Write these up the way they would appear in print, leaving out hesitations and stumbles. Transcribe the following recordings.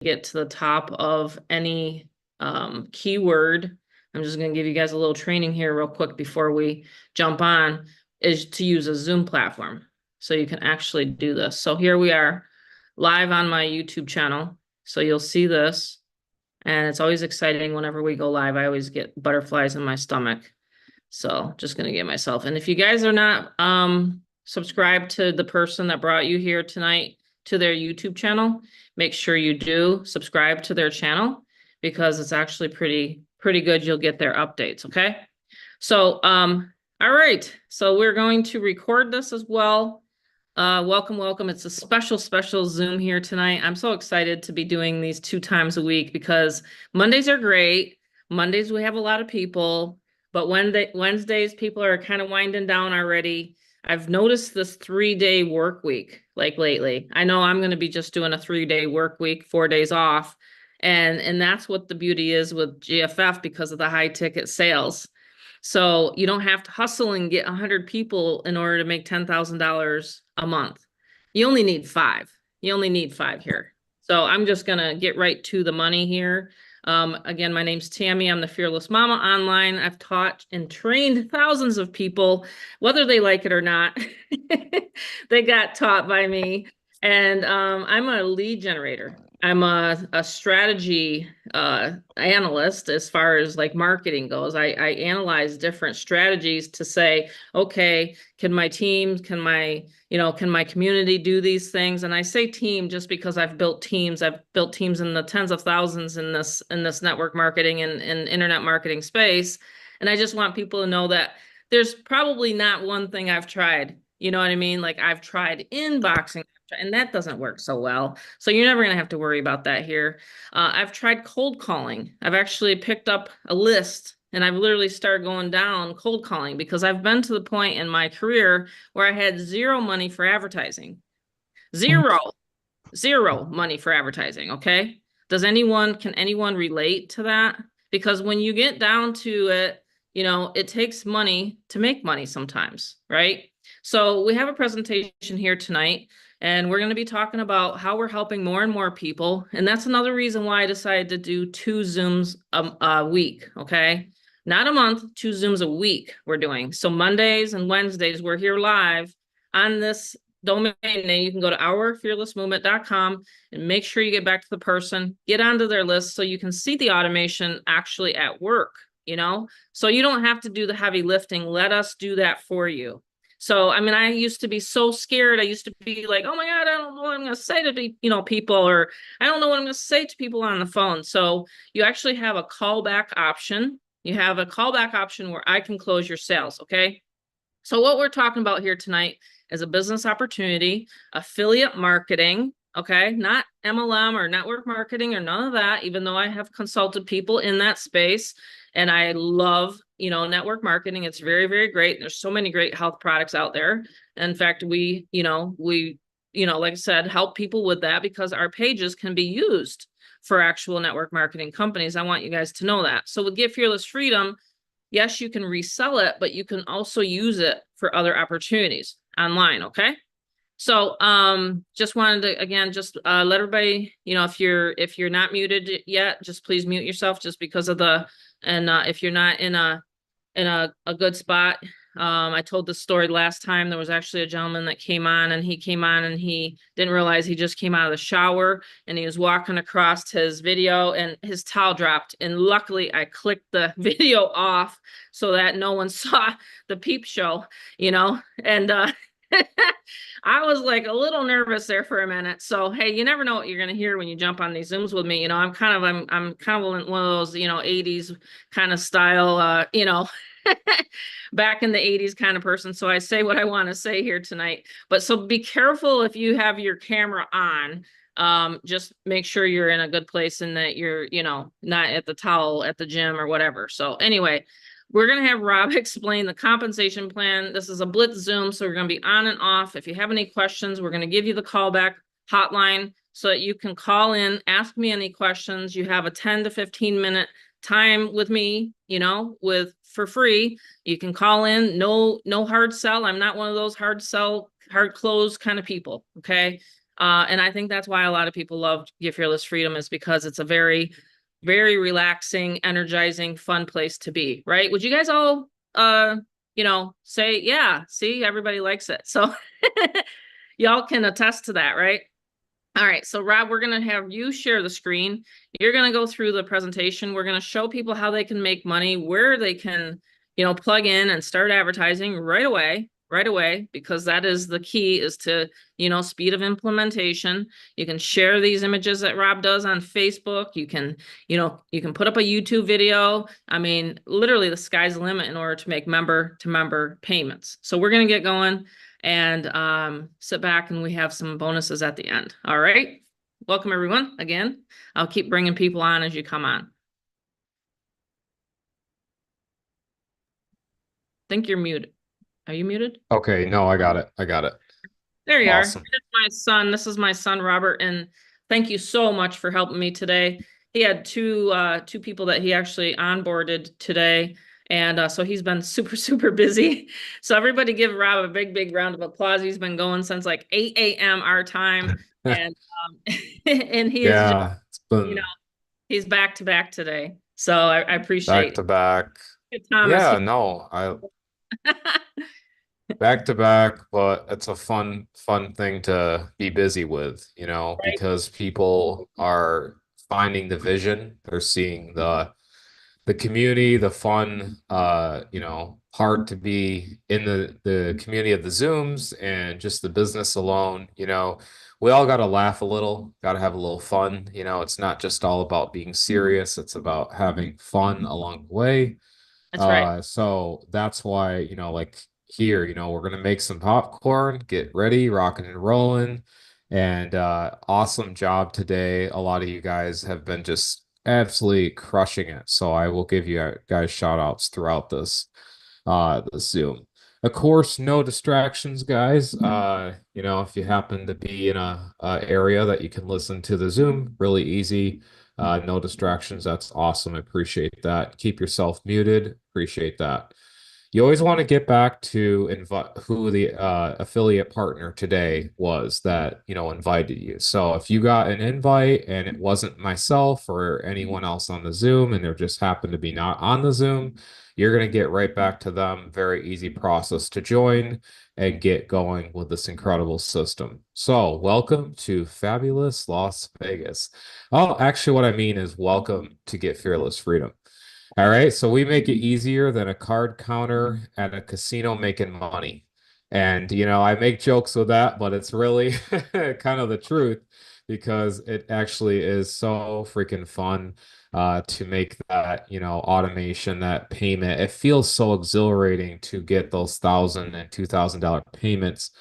get to the top of any keyword. I'm just going to give you guys a little training here real quick before we jump on, is to use a Zoom platform. So you can actually do this. So here we are live on my YouTube channel. So you'll see this. And it's always exciting whenever we go live. I always get butterflies in my stomach. So just going to get myself. And if you guys are not subscribed to the person that brought you here tonight to their YouTube channel, make sure you do subscribe to their channel because it's actually pretty good. You'll get their updates. Okay. So, all right. So we're going to record this as well. Welcome. It's a special Zoom here tonight. I'm so excited to be doing these 2 times a week because Mondays are great. Mondays, we have a lot of people, but Wednesdays, people are kind of winding down already. I've noticed this 3-day work week, like lately. I know I'm going to be just doing a 3-day work week, 4 days off. And that's what the beauty is with GFF because of the high ticket sales. So you don't have to hustle and get 100 people in order to make $10,000 a month. You only need 5. You only need 5 here. So I'm just going to get right to the money here. Again, my name's Tammy. I'm the Fearless Mama online. I've taught and trained thousands of people, whether they like it or not. They got taught by me. And I'm a lead generator. I'm a strategy analyst as far as like marketing goes. I analyze different strategies to say, okay, can my team, can my community do these things? And I say team just because I've built teams. I've built teams in the tens of thousands in this network marketing and internet marketing space. And I just want people to know that there's probably not one thing I've tried. You know what I mean? Like I've tried inboxing, and that doesn't work so well. So you're never going to have to worry about that here. I've tried cold calling. I've actually picked up a list and I've literally started going down cold calling because I've been to the point in my career where I had 0 money for advertising. Zero money for advertising. Okay. Can anyone relate to that? Because when you get down to it, it takes money to make money sometimes, right? So we have a presentation here tonight. And we're going to be talking about how we're helping more and more people. And that's another reason why I decided to do 2 Zooms a week, okay? Not a month, 2 Zooms a week we're doing. So Mondays and Wednesdays, we're here live on this domain name. You can go to ourfearlessmovement.com and make sure you get back to the person, get onto their list so you can see the automation actually at work, So you don't have to do the heavy lifting. Let us do that for you. So, I mean, I used to be so scared. I used to be like, oh my God, I don't know what I'm going to say to, people, or I don't know what I'm going to say to people on the phone. So you actually have a callback option. You have a callback option where I can close your sales. Okay. So what we're talking about here tonight is a business opportunity, affiliate marketing. Okay. Not MLM or network marketing or none of that, even though I have consulted people in that space. And I love, network marketing. It's very, very great. There's so many great health products out there. In fact, we, like I said, help people with that because our pages can be used for actual network marketing companies. I want you guys to know that. So with Get Fearless Freedom, yes, you can resell it, but you can also use it for other opportunities online. Okay. So, just wanted to, again, just, let everybody, if you're not muted yet, just please mute yourself just because of if you're not in a good spot. I told this story last time. There was actually a gentleman that came on and he didn't realize he just came out of the shower and he was walking across his video and his towel dropped. And luckily I clicked the video off so that no one saw the peep show, and, I was like a little nervous there for a minute. So, hey, you never know what you're going to hear when you jump on these Zooms with me. I'm kind of one of those, 80s kind of style, back in the 80s kind of person. So I say what I want to say here tonight. But so be careful if you have your camera on. Just make sure you're in a good place and that you're, not at the towel at the gym or whatever. So anyway, we're going to have Rob explain the compensation plan. This is a Blitz Zoom, so we're going to be on and off. If you have any questions, we're going to give you the callback hotline so that you can call in, ask me any questions. You have a 10 to 15 minute time with me, for free. You can call in, no hard sell. I'm not one of those hard sell, hard close kind of people. Okay. And I think that's why a lot of people love Get Fearless Freedom, is because it's a very, very relaxing, energizing, fun place to be, right? Would you guys all say, yeah, see, everybody likes it. So y'all can attest to that, right? All right, so Rob, we're going to have you share the screen. You're going to go through the presentation. We're going to show people how they can make money, where they can, plug in and start advertising right away, because that is the key, is to, speed of implementation. You can share these images that Rob does on Facebook. You can, you can put up a YouTube video. I mean, literally the sky's the limit in order to make member to member payments. So we're going to get going and sit back, and we have some bonuses at the end. All right. Welcome, everyone. Again, I'll keep bringing people on as you come on. I think you're muted. Are you muted? Okay, no, I got it. I got it. There you are. Awesome. Here's my son. This is my son, Robert, and thank you so much for helping me today. He had two people that he actually onboarded today. And so he's been super, super busy. So everybody give Rob a big, big round of applause. He's been going since like 8 a.m. our time. And and he is just, Yeah, it's been he's back to back today. So I back appreciate to back. it. Thomas. Yeah, no, I back to back, but it's a fun thing to be busy with, Right. because people are finding the vision, they're seeing the community, the fun, part to be in the community of the Zooms and just the business alone. We all got to laugh a little, got to have a little fun. It's not just all about being serious, it's about having fun along the way. That's right. So that's why, like here, we're gonna make some popcorn, get ready, rocking and rolling. And awesome job today. A lot of you guys have been just absolutely crushing it. So I will give you guys shout outs throughout the Zoom. Of course, no distractions, guys. If you happen to be in a area that you can listen to the Zoom, really easy. No distractions. That's awesome. I appreciate that. Keep yourself muted. Appreciate that. You always want to get back to invite who the affiliate partner today was that invited you. So if you got an invite and it wasn't myself or anyone else on the Zoom, and there just happened to be not on the Zoom, you're going to get right back to them. Very easy process to join and get going with this incredible system. So welcome to fabulous Las Vegas. Oh, actually, what I mean is welcome to Get Fearless Freedom. All right, so we make it easier than a card counter at a casino making money. And, I make jokes with that, but it's really kind of the truth, because it actually is so freaking fun to make that, automation, that payment. It feels so exhilarating to get those $1,000 and $2,000 payments.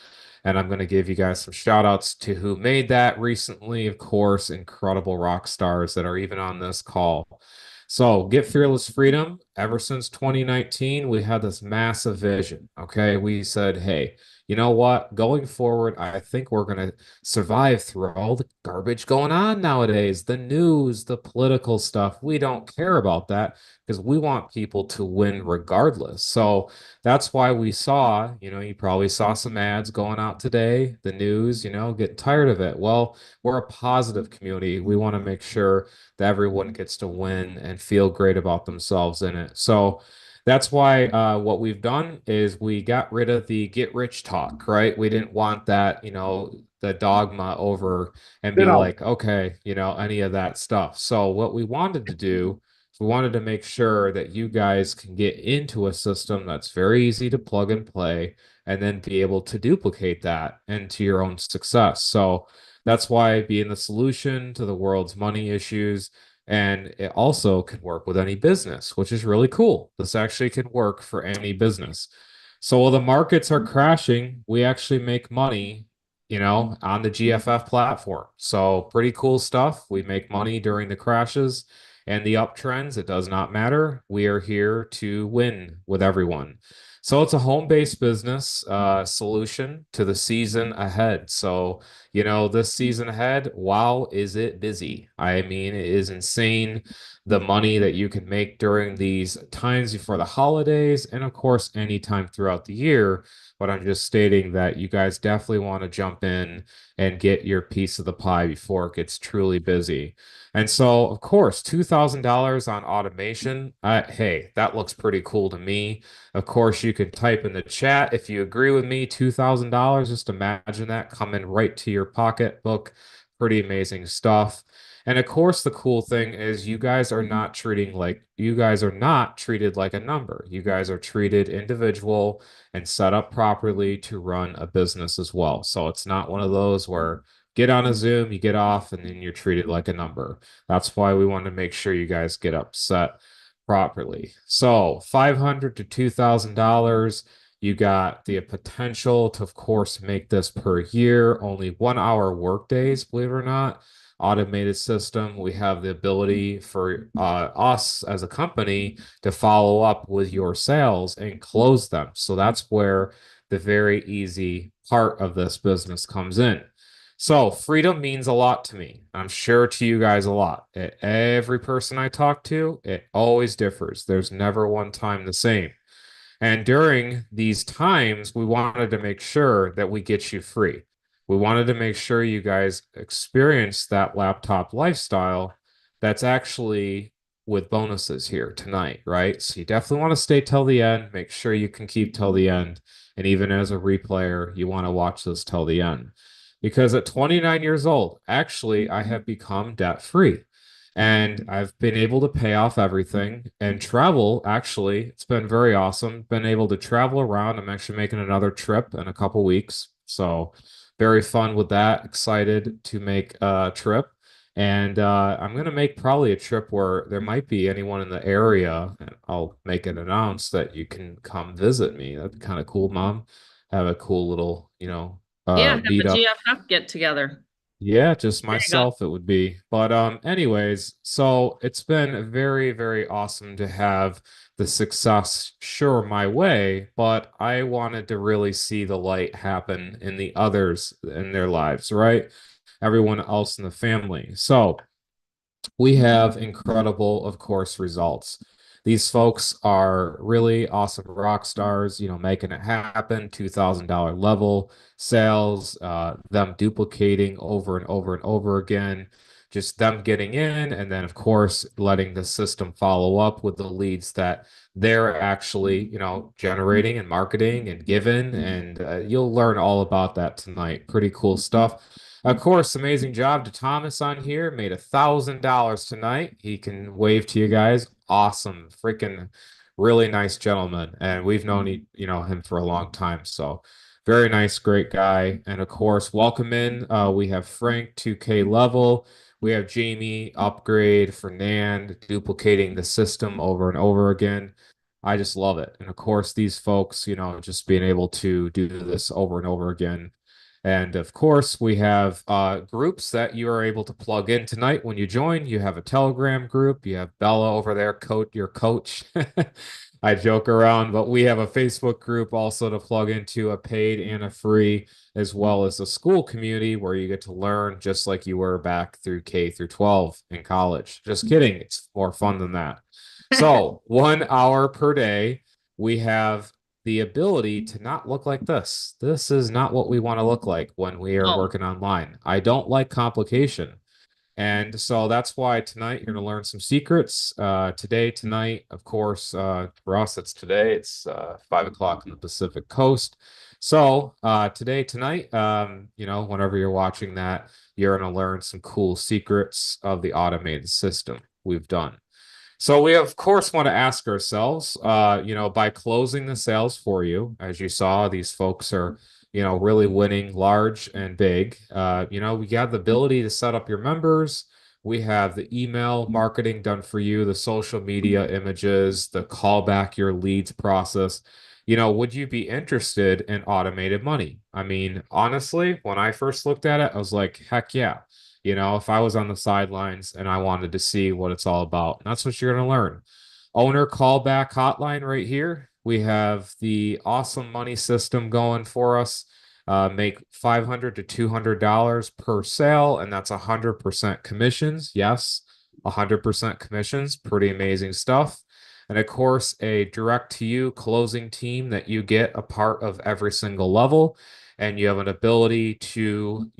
And I'm going to give you guys some shout outs to who made that recently. Of course, incredible rock stars that are even on this call. So, Get Fearless Freedom, ever since 2019, we had this massive vision. Okay. We said, hey, you know what? Going forward, I think we're going to survive through all the garbage going on nowadays, the news, the political stuff. We don't care about that because we want people to win regardless. So, that's why we saw, you probably saw some ads going out today, the news, getting tired of it. Well, we're a positive community. We want to make sure that everyone gets to win and feel great about themselves in it. So that's why what we've done is we got rid of the get rich talk, right? We didn't want that, the dogma over and be like, okay, any of that stuff. So what we wanted to do, we wanted to make sure that you guys can get into a system that's very easy to plug and play and then be able to duplicate that into your own success. So that's why being the solution to the world's money issues, and it also can work with any business, which is really cool. This actually can work for any business. So while the markets are crashing, we actually make money, on the GFF platform. So pretty cool stuff. We make money during the crashes and the uptrends. It does not matter. We are here to win with everyone. So it's a home-based business solution to the season ahead. So, this season ahead, wow, is it busy? I mean, it is insane the money that you can make during these times before the holidays, and of course, anytime throughout the year. But I'm just stating that you guys definitely want to jump in and get your piece of the pie before it gets truly busy. And so, of course, $2,000 on automation. Hey, that looks pretty cool to me. Of course, you can type in the chat if you agree with me. $2,000. Just imagine that coming right to your pocketbook. Pretty amazing stuff. And of course, the cool thing is you guys are not treated like a number. You guys are treated individual and set up properly to run a business as well. So it's not one of those where get on a Zoom, you get off, and then you're treated like a number. That's why we want to make sure you guys get upset properly. So $500 to $2,000. You got the potential to, of course, make this per year, only 1 hour work days, believe it or not. Automated system. We have the ability for us as a company to follow up with your sales and close them. So that's where the very easy part of this business comes in. So freedom means a lot to me. I'm sure to you guys a lot. Every person I talk to, it always differs. There's never one time the same. And during these times, we wanted to make sure that we get you free. We wanted to make sure you guys experience that laptop lifestyle that's actually with bonuses here tonight, right? So you definitely want to stay till the end. Make sure you can keep till the end. And even as a replayer, you want to watch this till the end. Because at 29 years old, actually, I have become debt free and I've been able to pay off everything and travel. Actually, it's been very awesome. Been able to travel around. I'm actually making another trip in a couple weeks. So very fun with that. Excited to make a trip. And I'm going to make probably a trip where there might be anyone in the area. And I'll make it announced that you can come visit me. That'd be kind of cool, Mom. Have a cool little, Yeah, have meet a up. GFF get together. Yeah, just There you go. myself it would be. But anyways, so it's been very, very awesome to have the success sure my way, but I wanted to really see the light happen in the others in their lives, right? Everyone else in the family. So we have incredible, of course, results. These folks are really awesome rock stars, making it happen, $2,000 level sales, them duplicating over and over and over again, just them getting in, and then, of course, letting the system follow up with the leads that they're actually, generating and marketing and given. And you'll learn all about that tonight. Pretty cool stuff. Of course, amazing job to Thomas on here. Made $1,000 tonight. He can wave to you guys. Awesome, freaking, really nice gentleman, and we've known him for a long time. So, very nice, great guy. And of course, welcome in. We have Frank 2K level. We have Jamie upgrade, Fernand duplicating the system over and over again. I just love it. And of course, these folks, just being able to do this over and over again. And of course, we have groups that you are able to plug in tonight when you join. You have a Telegram group. You have Bella over there, your coach. I joke around, but we have a Facebook group also to plug into, a paid and a free, as well as a school community where you get to learn just like you were back through K through 12 in college. Just kidding. It's more fun than that. So 1 hour per day, we have the ability to not look like this. This is not what we want to look like when we are Oh, working online. I don't like complication. And so that's why tonight you're going to learn some secrets. Tonight, of course, for us, it's today. It's 5 o'clock on the Pacific Coast. So tonight, whenever you're watching that, you're going to learn some cool secrets of the automated system we've done. So we of course want to ask ourselves, by closing the sales for you, as you saw, these folks are, really winning large and big. We have the ability to set up your members. We have the email marketing done for you, the social media images, the callback your leads process. Would you be interested in automated money? I mean, honestly, when I first looked at it, I was like, heck yeah. If I was on the sidelines and I wanted to see what it's all about, and that's what you're going to learn. Owner callback hotline right here. We have the awesome money system going for us. Make $500 to $200 per sale, and that's 100% commissions. Yes, 100% commissions. Pretty amazing stuff. And of course, a direct to you closing team that you get a part of every single level. And you have an ability to,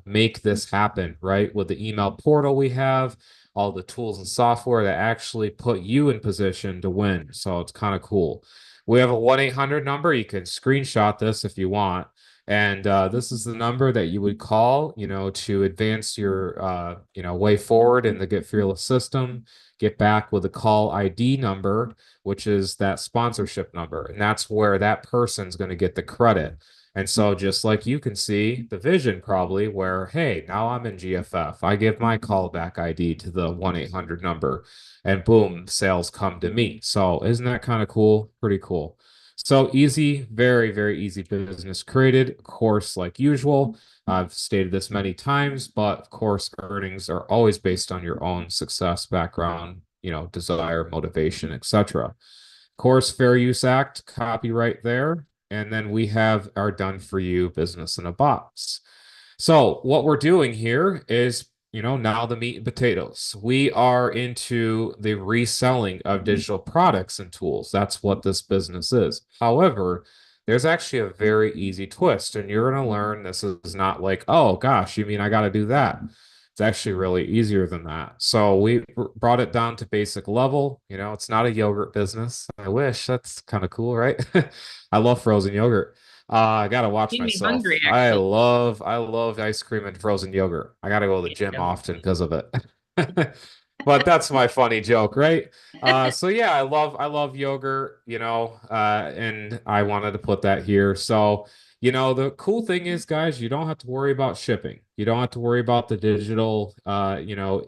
make this happen, right? With the email portal we have, all the tools and software that actually put you in position to win. So it's kind of cool. We have a 1-800 number. You can screenshot this if you want. And this is the number that you would call, to advance your, way forward in the Get Fearless system. Get back with a call ID number, which is that sponsorship number. And that's where that person's going to get the credit. And so just like you can see the vision probably where, hey, now I'm in GFF. I give my callback ID to the 1-800 number and boom, sales come to me. So isn't that kind of cool? Pretty cool. So easy, very, very easy business created. Of course, like usual, I've stated this many times, but of course, earnings are always based on your own success, background, desire, motivation, etc. Of course, Fair Use Act, copyright there. And then we have our done for you business in a box. So what we're doing here is, now the meat and potatoes. We are into the reselling of digital products and tools. That's what this business is. However, there's actually a very easy twist, and you're going to learn this is not like, oh gosh, you mean I got to do that? It's actually really easier than that. So we brought it down to basic level. It's not a yogurt business. I wish. That's kind of cool, right? I love frozen yogurt. I gotta watch Made me myself. hungry, I actually. love I love ice cream and frozen yogurt. I gotta go to the gym Yeah. often because of it. But that's my funny joke, right? So yeah, I love yogurt, and I wanted to put that here. So, the cool thing is, guys, you don't have to worry about shipping. You don't have to worry about the digital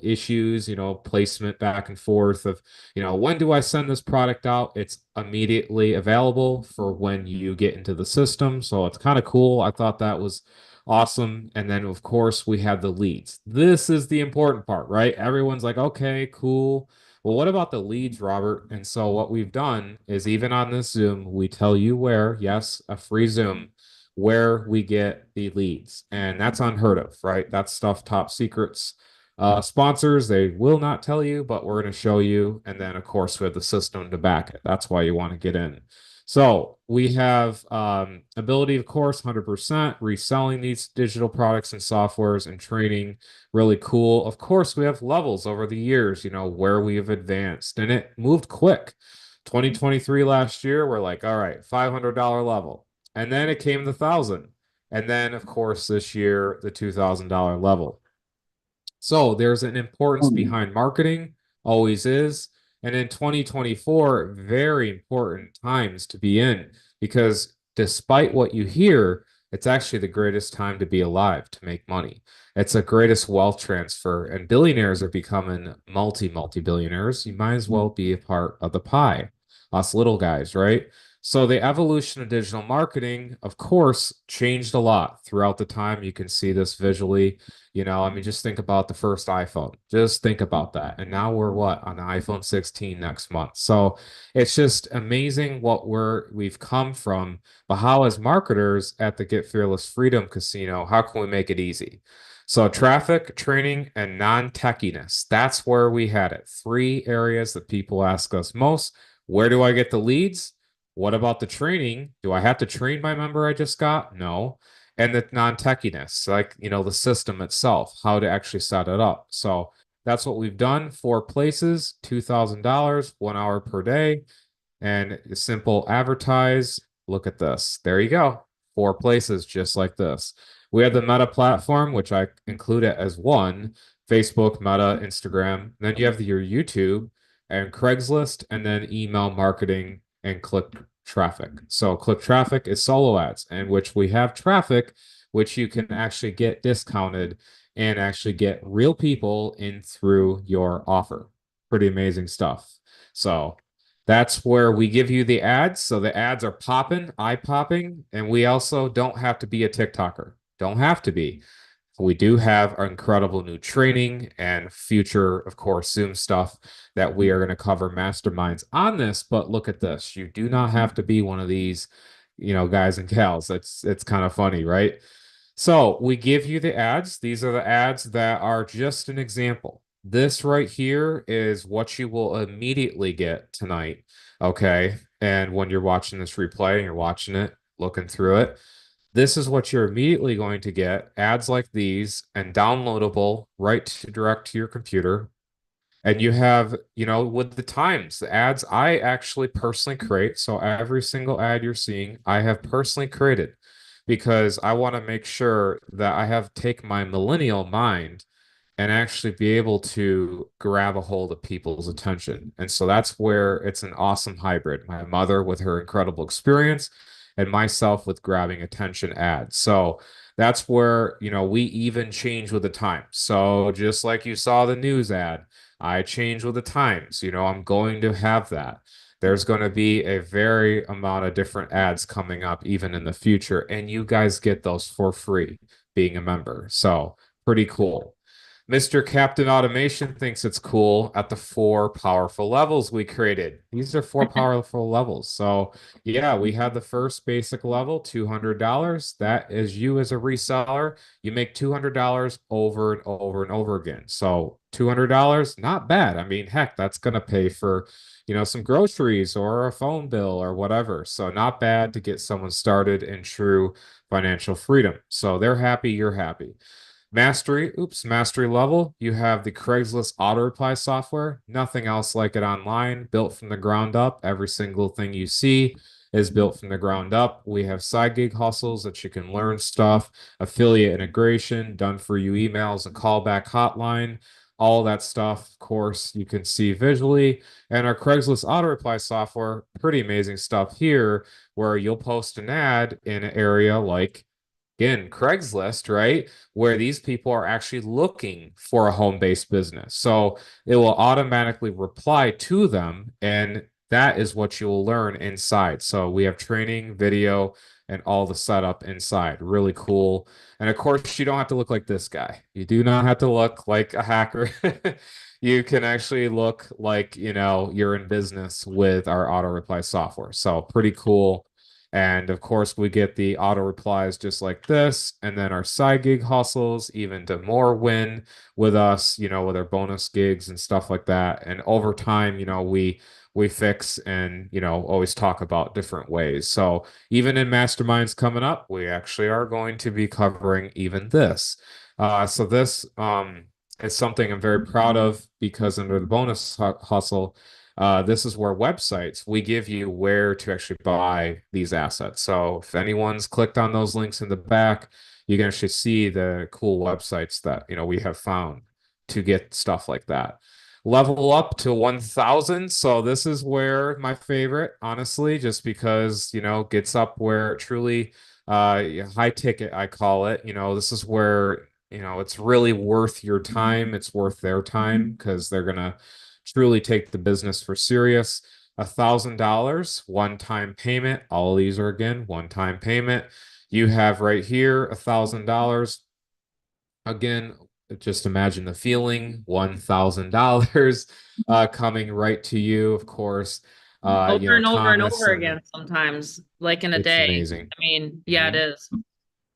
issues, placement back and forth of, when do I send this product out? It's immediately available for when you get into the system. So it's kind of cool. I thought that was awesome. And then, of course, we have the leads. This is the important part, right? Everyone's like, okay, cool. Well, what about the leads, Robert? And so, what we've done is even on this Zoom, we tell you where, yes, a free Zoom, where we get the leads. And that's unheard of, right? That's stuff top secrets. Sponsors, they will not tell you, but we're going to show you. And then, of course, we have the system to back it. That's why you want to get in. So we have ability, of course, 100% reselling these digital products and softwares and training. Really cool. Of course, we have levels over the years, where we have advanced and it moved quick. 2023 last year, we're like, all right, $500 level. And then it came the 1,000. And then, of course, this year, the $2,000 level. So there's an importance behind marketing, always is. And in 2024, very important times to be in because despite what you hear, it's actually the greatest time to be alive to make money. It's the greatest wealth transfer, and billionaires are becoming multi billionaires. You might as well be a part of the pie, us little guys, right? So the evolution of digital marketing, of course, changed a lot throughout the time. You can see this visually. Just think about the first iPhone. Just think about that. And now we're what on the iPhone 16 next month. So it's just amazing what we've come from. But how, as marketers at the Get Fearless Freedom Casino, how can we make it easy? So traffic, training, and non-techiness. That's where we had it. 3 areas that people ask us most. Where do I get the leads? What about the training? Do I have to train my member I just got? No. And the non-techiness, like, the system itself, how to actually set it up. So that's what we've done. 4 places, $2,000, 1 hour per day. And simple advertise. Look at this. There you go. 4 places just like this. We have the Meta platform, which I include it as one, Facebook, Meta, Instagram. Then you have your YouTube and Craigslist, and then email marketing and click traffic. So click traffic is solo ads, and which we have traffic, which you can actually get discounted and actually get real people in through your offer. Pretty amazing stuff. So that's where we give you the ads. So the ads are popping, eye popping, and we also don't have to be a TikToker. Don't have to be. We do have incredible new training and future, of course, Zoom stuff that we are going to cover masterminds on this. But look at this. You do not have to be one of these, guys and gals. It's kind of funny, right? So we give you the ads. These are the ads that are just an example. This right here is what you will immediately get tonight. Okay. And when you're watching this replay and you're watching it, looking through it, this is what you're immediately going to get, ads like these and downloadable right to direct to your computer. And you have, with the times, the ads I actually personally create. So every single ad you're seeing, I have personally created because I want to make sure that I have take my millennial mind and actually be able to grab a hold of people's attention. And so that's where it's an awesome hybrid. My mother with her incredible experience and myself with grabbing attention ads. So that's where, we even change with the times. So just like you saw the news ad, I change with the times. I'm going to have that. There's going to be a very amount of different ads coming up even in the future, and you guys get those for free being a member. So pretty cool. Mr. Captain Automation thinks it's cool at the 4 powerful levels we created. These are 4 powerful levels. So, yeah, we had the first basic level, $200. That is you as a reseller. You make $200 over and over and over again. So, $200, not bad. I mean, heck, that's going to pay for, some groceries or a phone bill or whatever. So, not bad to get someone started in true financial freedom. So, they're happy, you're happy. Mastery level. You have the Craigslist auto reply software. Nothing else like it online, built from the ground up. Every single thing you see is built from the ground up. We have side gig hustles that you can learn stuff, affiliate integration, done for you emails, and callback hotline. All that stuff, of course, you can see visually. And our Craigslist auto reply software, pretty amazing stuff here, where you'll post an ad in an area like again, Craigslist, right? Where these people are actually looking for a home-based business. So it will automatically reply to them, and that is what you'll learn inside. So we have training, video, and all the setup inside. Really cool. And of course, you don't have to look like this guy. You do not have to look like a hacker. You can actually look like, you're in business with our auto reply software. So pretty cool. And of course, we get the auto replies just like this. And then our side gig hustles, even to more win with us, with our bonus gigs and stuff like that. And over time, we fix and always talk about different ways. So even in masterminds coming up, we actually are going to be covering even this. So this is something I'm very proud of because under the bonus hustle, this is where websites, we give you where to actually buy these assets. So if anyone's clicked on those links in the back, you can actually see the cool websites that, we have found to get stuff like that. Level up to 1,000. So this is where my favorite, honestly, just because, gets up where truly high ticket, I call it. This is where, it's really worth your time. It's worth their time because they're going to truly take the business for serious. $1,000 one-time payment. All of these are again one-time payment. You have right here $1,000. Again, just imagine the feeling. $1,000 coming right to you. Of course, Over and over and Thomas, over and again, sometimes, like in a it's day. amazing. I mean, yeah, it Mhm. is.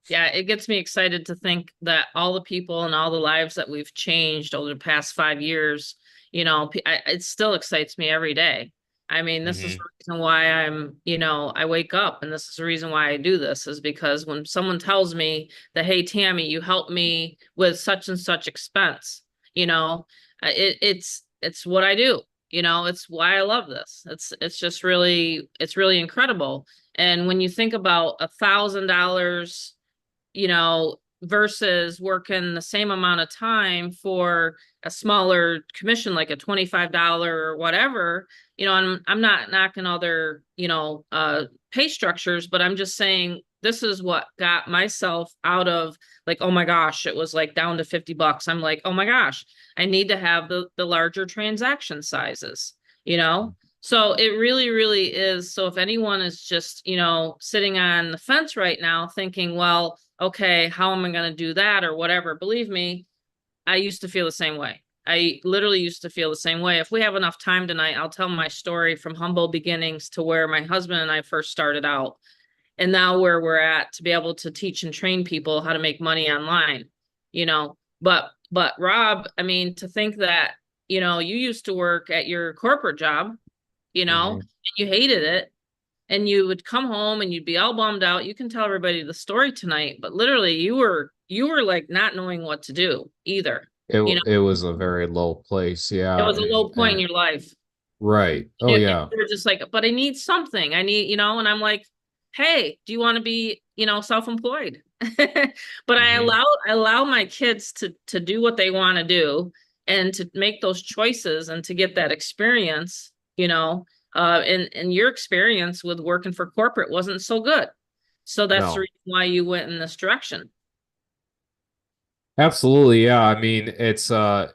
Yeah, it gets me excited to think that all the people and all the lives that we've changed over the past 5 years, it still excites me every day. I mean, this is the Mhm. reason why I wake up, and this is the reason why I do this, is because when someone tells me that, hey, Tammy, you helped me with such and such expense, it's what I do. It's why I love this. It's really incredible. And when you think about $1,000 versus working the same amount of time for a smaller commission, like a $25 or whatever, I'm not knocking other, pay structures, but I'm just saying this is what got myself out of like, oh my gosh, it was like down to $50. I'm like, oh my gosh, I need to have the larger transaction sizes, you know? So it really, really is. So if anyone is just, sitting on the fence right now thinking, well, okay, how am I going to do that or whatever? Believe me, I used to feel the same way. I literally used to feel the same way. If we have enough time tonight, I'll tell my story from humble beginnings to where my husband and I first started out, and now where we're at to be able to teach and train people how to make money online, you know. But Rob, I mean, to think that, you used to work at your corporate job, Mhm. and you hated it, and you would come home and you'd be all bummed out. You can tell everybody the story tonight, but literally you were like not knowing what to do either. It was a very low place, It yeah, was a low point in and your life. right. Oh You yeah. are just like, but I need something. I need, and I'm like, hey, do you want to be, self-employed? But I Hmm. allow my kids to do what they want to do and to make those choices and to get that experience, and your experience with working for corporate wasn't so good. So that's the No. reason why you went in this direction. Absolutely, yeah. I mean, it's I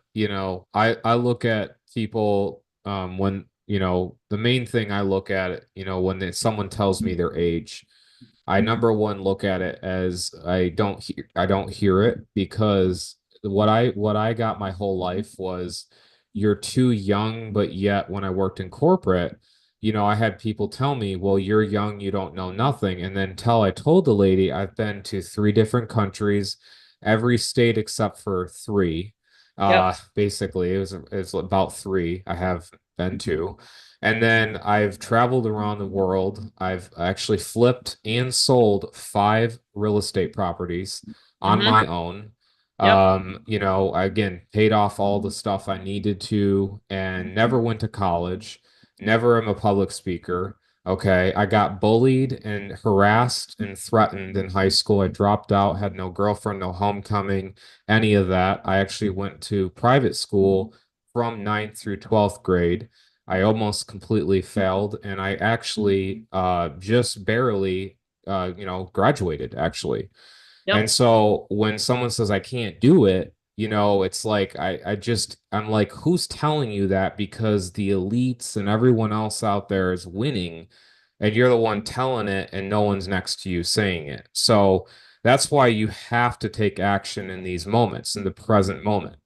look at people when, the main thing I look at it, when someone tells me their age, I number one look at it as I don't hear it because what I got my whole life was you're too young, but yet when I worked in corporate, I had people tell me, well, you're young, you don't know nothing. And then till I told the lady I've been to three different countries, every state except for three. Yep. Basically it was about three I have been to. And then I've traveled around the world. I've actually flipped and sold five real estate properties on Mm-hmm. my own. Yep. Again, paid off all the stuff I needed to and never went to college, never am a public speaker. Okay, I got bullied and harassed and threatened in high school. I dropped out, had no girlfriend, no homecoming, any of that. I actually went to private school from ninth through 12th grade. I almost completely failed, and I actually just barely graduated actually. Yep. And so when someone says I can't do it, it's like I'm like, who's telling you that? Because the elites and everyone else out there is winning, and you're the one telling it, and no one's next to you saying it. So that's why you have to take action in these moments, in the present moment,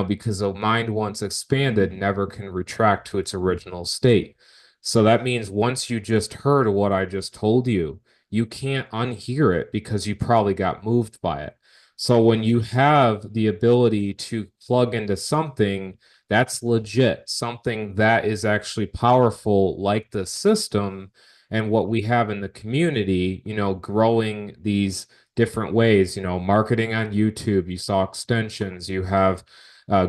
because the mind once expanded never can retract to its original state. So that means once you just heard what I just told you can't unhear it because you probably got moved by it. So when you have the ability to plug into something that's legit, something that is actually powerful, like the system and what we have in the community, growing these different ways, marketing on YouTube, you saw extensions, you have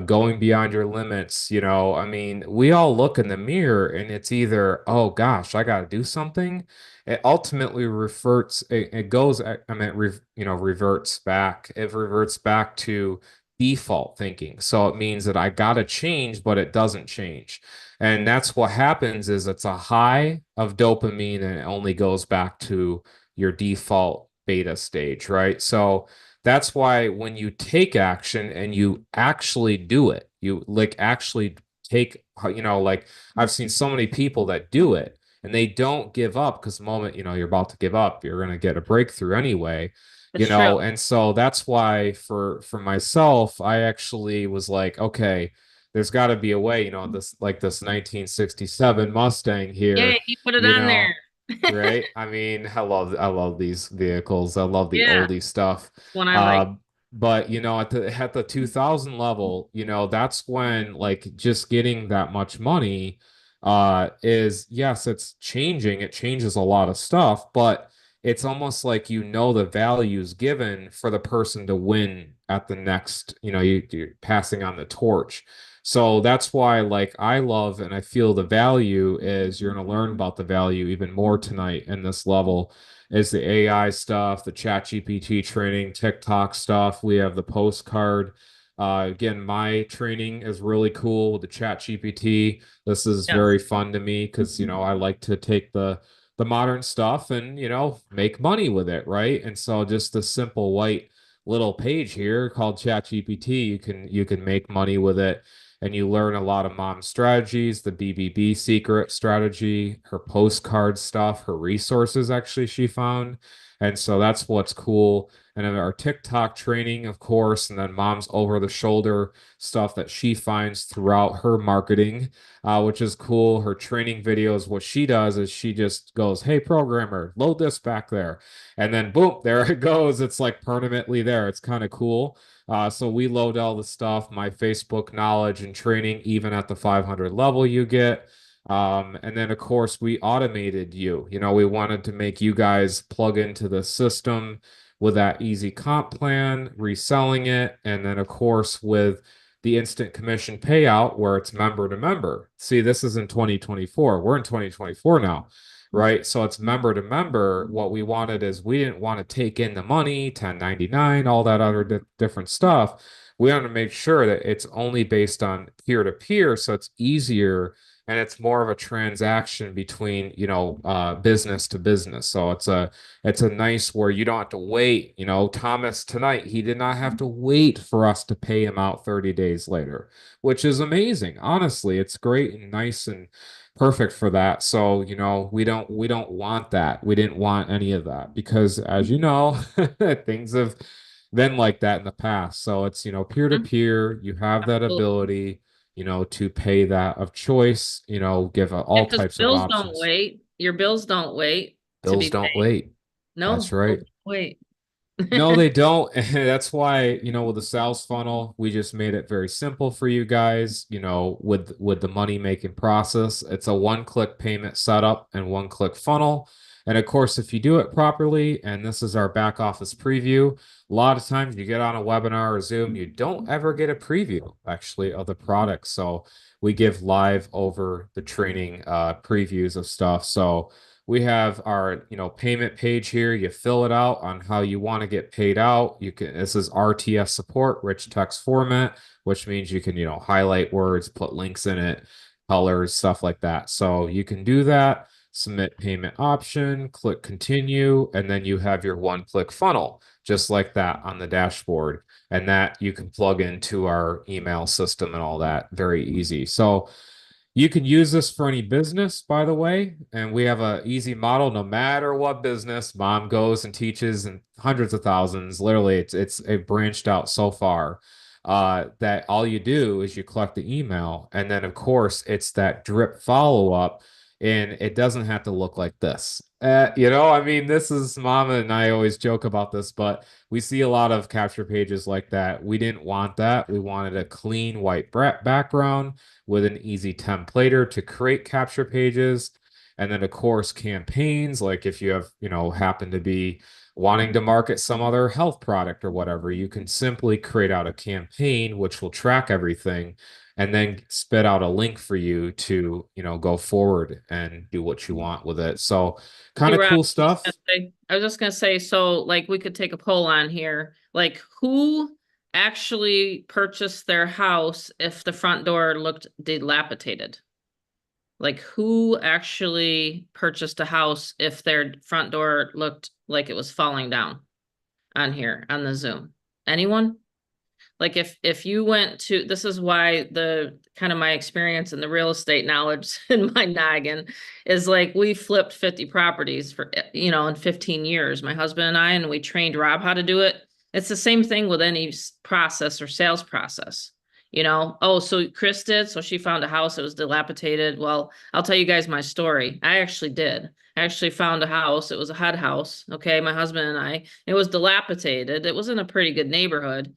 going beyond your limits. I mean, we all look in the mirror and it's either, oh gosh, I got to do something. It ultimately reverts, it goes, I mean, reverts back. It reverts back to default thinking. So it means that I got to change, but it doesn't change. And that's what happens is it's a high of dopamine and it only goes back to your default beta stage, right? So that's why when you take action and you actually do it, you like actually take, like I've seen so many people that do it and they don't give up because the moment, you're about to give up, you're going to get a breakthrough anyway, It's true. and so that's why for myself, I actually was like, okay, there's got to be a way, this 1967 Mustang Yay, here, you put it you on know, there. right? I mean, I love these vehicles. I love the Yeah, oldie stuff. one I like. Uh, but at the 2000 level, that's when like just getting that much money is yes, it's changing. It changes a lot of stuff, but it's almost like the values given for the person to win at the next, you're passing on the torch. So that's why, like, I love and I feel the value is you're going to learn about the value even more tonight in this level is the AI stuff, the Chat GPT training, TikTok stuff. We have the postcard. Again, my training is really cool with the Chat GPT. This is Yes. very fun to me because, I like to take the modern stuff and, make money with it, right? And so just the simple white little page here called Chat GPT, you can make money with it and you learn a lot of mom strategies, the BBB secret strategy, her postcard stuff, her resources actually she found. And so that's what's cool. and then our TikTok training, of course, and then mom's over the shoulder stuff that she finds throughout her marketing, which is cool. Her training videos, what she does is she just goes, "Hey, programmer, load this back there." And then boom, there it goes. It's like permanently there. It's kind of cool. So we load all the stuff, my Facebook knowledge and training, even at the 500 level you get. And then of course we automated you. You know, we wanted to make you guys plug into the system with that easy comp plan, reselling it, and then of course with the instant commission payout where it's member to member. See, this is in 2024. We're in 2024 now, right? So it's member to member. What we wanted is we didn't want to take in the money, 1099, all that other different stuff. We wanted to make sure that it's only based on peer to peer, so it's easier and it's more of a transaction between, you know, business to business. So it's a nice where you don't have to wait. You know, Thomas tonight, he did not have to wait for us to pay him out 30 days later, which is amazing. Honestly, it's great and nice and perfect for that. So, you know, we don't want that. We didn't want any of that because as you know, things have been like that in the past. So it's, you know, peer to Mhm. peer, you have that Absolutely. ability, you know, to pay that of choice, you know, give Yeah, all because types of bills don't options. wait. Your bills don't wait to Bills be don't paid. wait. That's No, bills right. don't wait. No, they don't. That's why, you know, with the sales funnel, we just made it very simple for you guys, you know, with the money making process. It's a one-click payment setup and one-click funnel. And of course, if you do it properly, and this is our back office preview, a lot of times you get on a webinar or Zoom, you don't ever get a preview actually of the product. So we give live over the training previews of stuff. So we have our, you know, payment page here. You fill it out on how you want to get paid out. You can, this is RTF support, rich text format, which means you can, you know, highlight words, put links in it, colors, stuff like that. So you can do that, submit payment option, click continue, and then you have your one-click funnel, just like that on the dashboard. And that you can plug into our email system and all that. Very easy. So you can use this for any business, by the way, and we have a easy model. No matter what business, mom goes and teaches, and hundreds of thousands. Literally, it's it branched out so far that all you do is you collect the email, and then of course it's that drip follow up, and it doesn't have to look like this. You know, I mean, this is Mama and I always joke about this, but we see a lot of capture pages like that. We didn't want that. We wanted a clean white background with an easy templater to create capture pages. And then, of course, campaigns, like if you have, you know, happen to be wanting to market some other health product or whatever, you can simply create out a campaign which will track everything and then spit out a link for you to, you know, go forward and do what you want with it. So Hey, kind of Rob, cool stuff. I was just gonna say, so like we could take a poll on here, like who actually purchased their house if the front door looked dilapidated? Like who actually purchased a house if their front door looked like it was falling down on here on the Zoom? Anyone? Like if you went to, this is why the kind of my experience in the real estate knowledge in my noggin is like we flipped 50 properties for in 15 years, my husband and I, and we trained Rob how to do it. It's the same thing with any process or sales process. Oh, so Chris did, so she found a house that was dilapidated. Well, I'll tell you guys my story. I actually did. I actually found a house. It was a HUD house. Okay, my husband and I. It was dilapidated. It was in a pretty good neighborhood,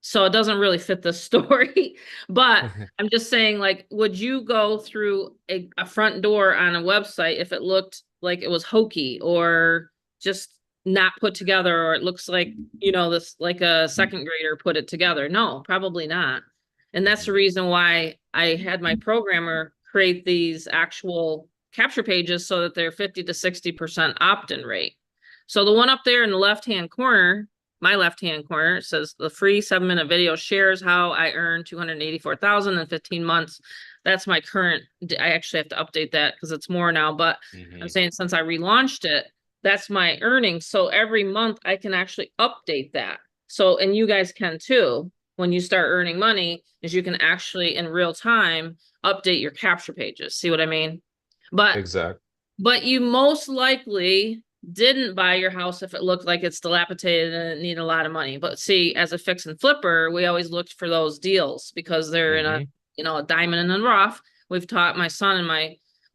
so it doesn't really fit the story. But I'm just saying, like, would you go through a front door on a website if it looked like it was hokey or just not put together, or it looks like, this like a second grader put it together? No, probably not. And that's the Mhm. reason why I had my programmer create these actual capture pages so that they're 50 to 60% opt-in rate. So the one up there in the left-hand corner, my left-hand corner, says the free 7-minute video shares how I earned 284,000 in 15 months. That's my current. I actually have to update that because it's more now, but I'm Mhm. saying since I relaunched it, that's my earnings. So every month I can actually update that. So, and you guys can too, when you start earning money, is you can actually in real time update your capture pages. See what I mean? But Exactly. but you most likely didn't buy your house if it looked like it's dilapidated and it needed a lot of money. But see, as a fix and flipper, we always looked for those deals because they're in a, Hmm. a diamond in the rough. We've taught my son and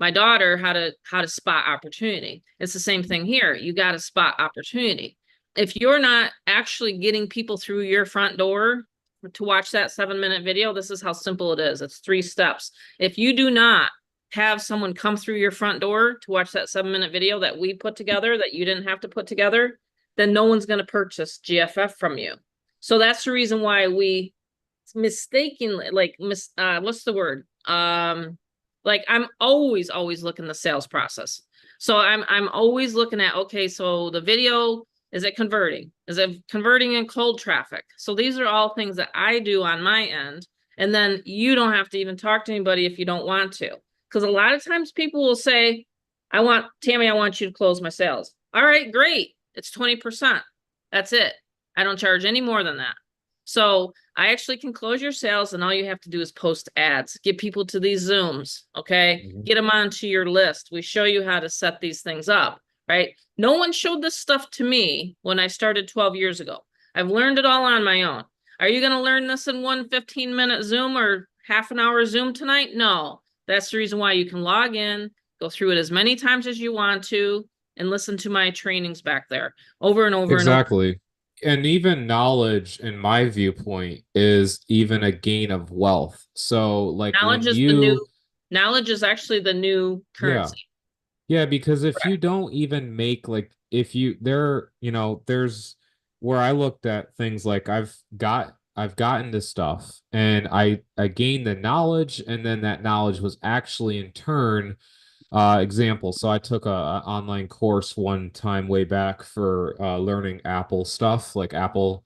my daughter how to spot opportunity. It's the same thing here. You got to spot opportunity. If you're not actually getting people through your front door to watch that 7-minute video, this is how simple it is. It's 3 steps. If you do not have someone come through your front door to watch that 7-minute video that we put together that you didn't have to put together, then no one's going to purchase GFF from you. So that's the reason why we mistakenly what's the word? Like I'm always looking the sales process. So I'm always looking at, okay, so the video, is it converting? Is it converting in cold traffic? So these are all things that I do on my end. And then you don't have to even talk to anybody if you don't want to. Because a lot of times people will say, Tammy, I want you to close my sales. All right, great. It's 20%. That's it. I don't charge any more than that. So I actually can close your sales and all you have to do is post ads, get people to these Zooms, okay? Hmm. Get them onto your list. We show you how to set these things up, right? No one showed this stuff to me when I started 12 years ago. I've learned it all on my own. Are you going to learn this in one 15-minute Zoom or half an hour Zoom tonight? No. That's the reason why you can log in, go through it as many times as you want to, and listen to my trainings back there over and over and over. Exactly. And even knowledge, in my viewpoint, is even a gain of wealth. So, like Knowledge when is the you, new, knowledge is actually the new yeah, currency. yeah, because if you Correct. don't even make like, if you, there, there's where I looked at things like I've gotten to stuff and I gained the knowledge, and then that knowledge was actually in turn example. So I took a online course one time way back for learning Apple stuff, like Apple,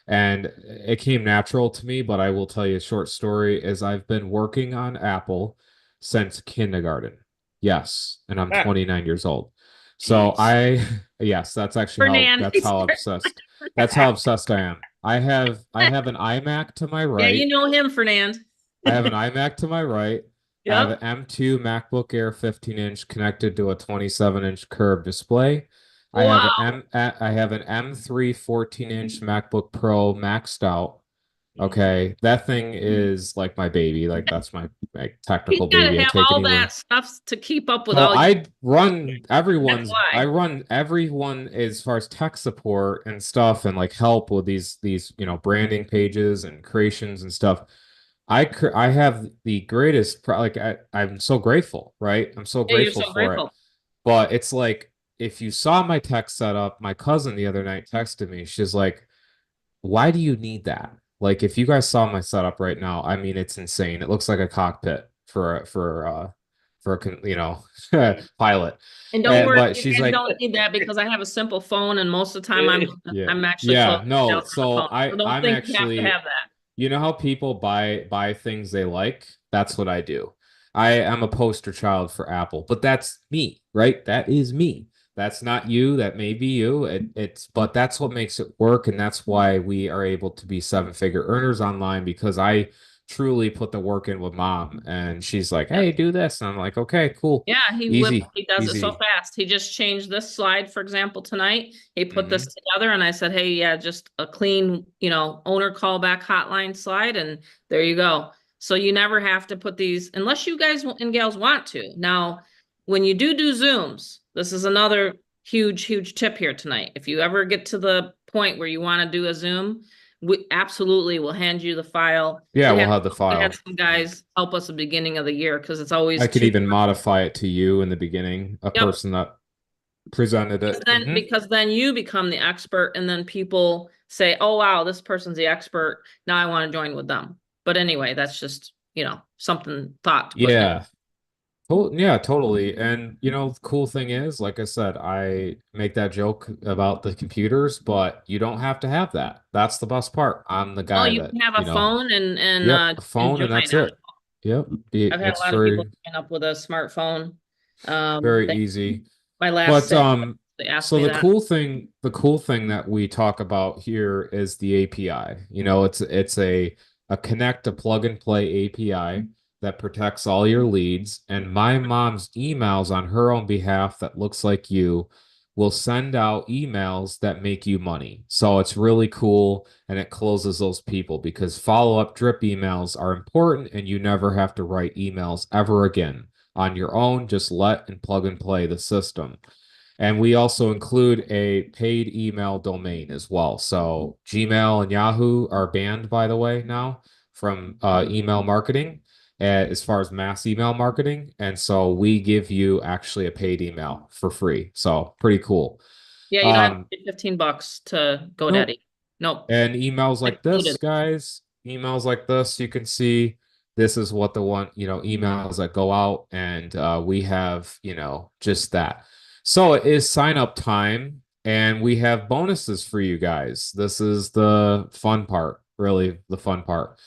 and it came natural to me. But I will tell you a short story is I've been working on Apple since kindergarten. Yes, and I'm Ah, 29 years old. So jeez. yes, that's actually Fernand. that's how obsessed I am. I have an iMac to my Yeah, you right. know him, Fernand. I have an iMac to my right. I have an Yep. M2 MacBook Air 15-inch connected to a 27-inch curved display. Wow. I have an M3 14-inch MacBook Pro maxed out. Okay, that thing is like my baby. Like that's my He's technical got to baby. I have take all anywhere. that stuff to keep up with So all you. That's I why. run everyone as far as tech support and stuff and like help with these branding pages and creations and stuff. I have the greatest like I'm so grateful, right? I'm so Yeah, you're grateful so for it. grateful. But it's like if you saw my tech setup, my cousin the other night texted me. She's like, "Why do you need that?" Like if you guys saw my setup right now, I mean it's insane. It looks like a cockpit for pilot. And don't And worry, but you she's guys like, don't need that because I have a simple phone, and most of the time yeah. I'm actually Yeah, closing no. sales on the So phone. So don't I'm think you have to actually, have that. you know how people buy things they like? That's what I do. I am a poster child for Apple, but that's me, right? That is me. That's not you. That may be you. But that's what makes it work, and that's why we are able to be 7-figure earners online because I truly put the work in with mom, and she's like, Yep. "Hey, do this," and I'm like, "Okay, cool, Yeah, easy, he does it so easy." fast. He just changed this slide, for example, tonight. He put this Hmm. together and I said, hey, yeah, just a clean, owner callback hotline slide, and there you go. So you never have to put these unless you guys and gals want to. Now, when you do Zooms, this is another huge tip here tonight. If you ever get to the point where you want to do a Zoom, we absolutely will hand you the file. Yeah, We we'll had have the we had file. some guys help us at the beginning of the year because it's I always could two. even modify it to you in the beginning, a Yep. person that presented it. Hmm. Because then you become the expert and then people say, oh wow, this person's the expert. Now I want to join with them. But anyway, that's just, something thought to put in. Yeah. Yeah, totally. And the cool thing is, like I said, I make that joke about the computers, but you don't have to have that. That's the best part. I'm the Oh, guy you that, can have a phone yep, a and phone join and that's on. it. Yep. I've had a It's lot of people very, sign up with a smartphone. very They, easy. my last But sale, they asked so me that. the cool thing that we talk about here is the API. It's a connect a plug and play API that protects all your leads. And my mom's emails on her own behalf that looks like you will send out emails that make you money. So it's really cool and it closes those people because follow-up drip emails are important and you never have to write emails ever again on your own. Just let and plug and play the system. And we also include a paid email domain as well. So Gmail and Yahoo are banned, by the way, now from email marketing as far as mass email marketing. And so we give you actually a paid email for free. So pretty cool. Yeah, you don't have to pay $15 to Nope. GoDaddy. Nope. And emails like this, Included. guys, emails like this, you can see this is what the one, emails that go out, and we have, just that. So it is sign up time, and we have bonuses for you guys. This is the fun part, really the fun part.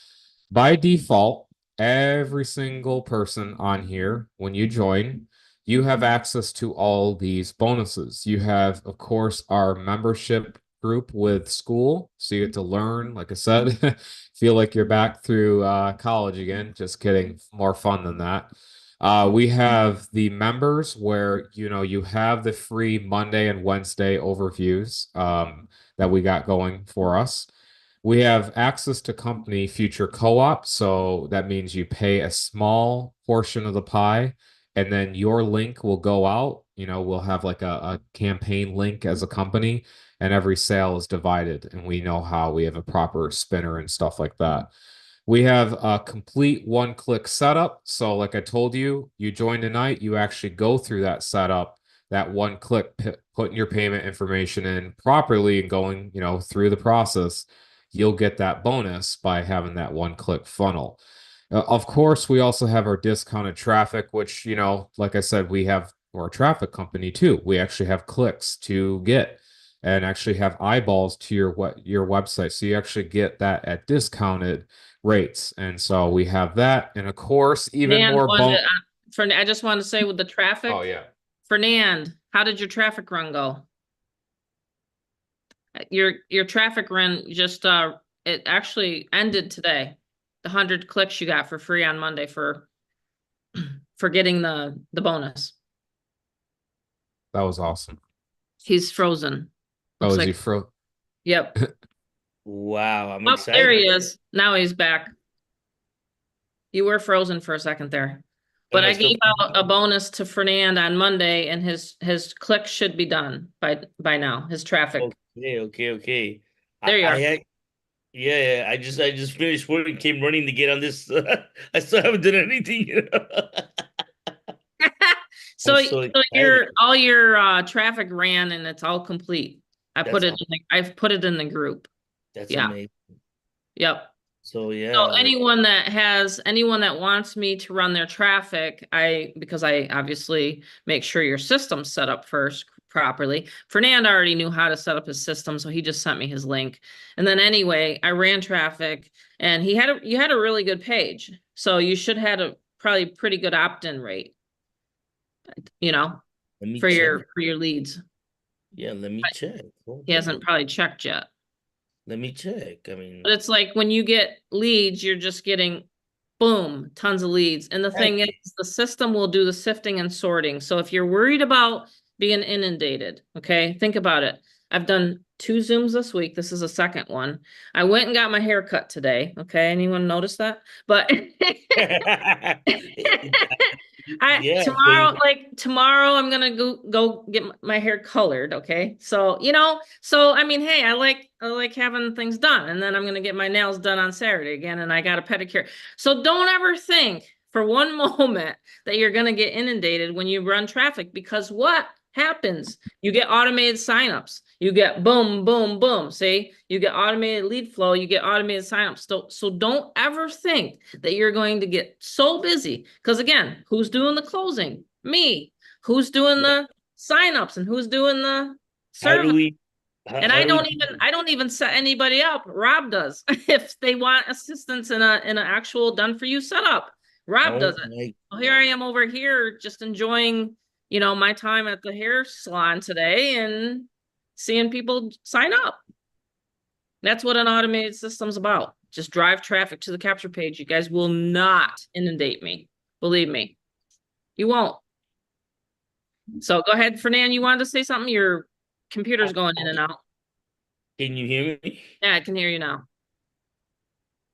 By default, every single person on here, when you join, you have access to all these bonuses. You have, of course, our membership group with school. So you get to learn, like I said, feel like you're back through college again. Just kidding, more fun than that. We have the members where, you have the free Monday and Wednesday overviews that we got going for us. We have access to company future co-op. So that means you pay a small portion of the pie and then your link will go out. We'll have like a campaign link as a company, and every sale is divided. And we know how we have a proper spinner and stuff like that. We have a complete one-click setup. So like I told you, you join tonight, you actually go through that setup, that one click, putting your payment information in properly and going, through the process, you'll get that bonus by having that one-click funnel. Of course, we also have our discounted traffic, which, like I said, we have our traffic company too. We actually have clicks to get and actually have eyeballs to your website. So you actually get that at discounted rates. And so we have that. And of course, even Fernand more wanted I just want to say with the Oh, traffic, yeah. Fernand, how did your traffic run go? Your traffic run just it actually ended today. The 100 clicks you got for free on Monday for getting the bonus. That was awesome. He's frozen. Oh, Looks is he like, yep. Wow, I'm Oh, there he excited. is. Now he's back. You were frozen for a second there. But Am I I still? gave out a bonus to Fernand on Monday and his click should be done by now. His traffic. Okay. There you are. Yeah. I just finished work and came running to get on this. I still haven't done anything. So, I'm so so excited. all your traffic ran and it's all complete. That's I've put it in the group. that's Yeah. amazing. Yep. So So yeah, anyone that wants me to run their traffic, because I obviously make sure your system's set up first properly. Fernand already knew how to set up his system, so he just sent me his link. And then anyway, I ran traffic and you had a really good page. So you should have a probably pretty good opt-in rate, let me for check. your leads. Yeah, let me check. Hold He hasn't on. probably checked yet. Let me check. I But mean, it's like when you get leads, you're just getting boom, tons of leads. And the thing is, the system will do the sifting and sorting. So if you're worried about being inundated, okay, think about it. I've done 2 Zooms this week. This is a second one. I went and got my hair cut today. Okay, anyone notice that? But yeah, tomorrow I'm gonna go get my hair colored, okay? So, I mean, hey, I like having things done, and then I'm gonna get my nails done on Saturday again, and I got a pedicure. So don't ever think for one moment that you're gonna get inundated when you run traffic, because what happens? You get automated signups. You get boom, boom, boom. See, you get automated lead flow, you get automated signups. So don't ever think that you're going to get so busy. Because again, who's doing the closing? Me. Who's doing the signups and who's doing the how do service? we And how do we I don't even set anybody up. Rob does. If they want assistance in an actual done for you setup, Rob oh does it. my Well, here I am over here just enjoying, my time at the hair salon today and seeing people sign up. That's what an automated system's about. Just drive traffic to the capture page. You guys will not inundate me. Believe me. You won't. So go ahead, Fernand, you wanted to say something? Your computer's going in and out. Can you hear me? Yeah, I can hear you now.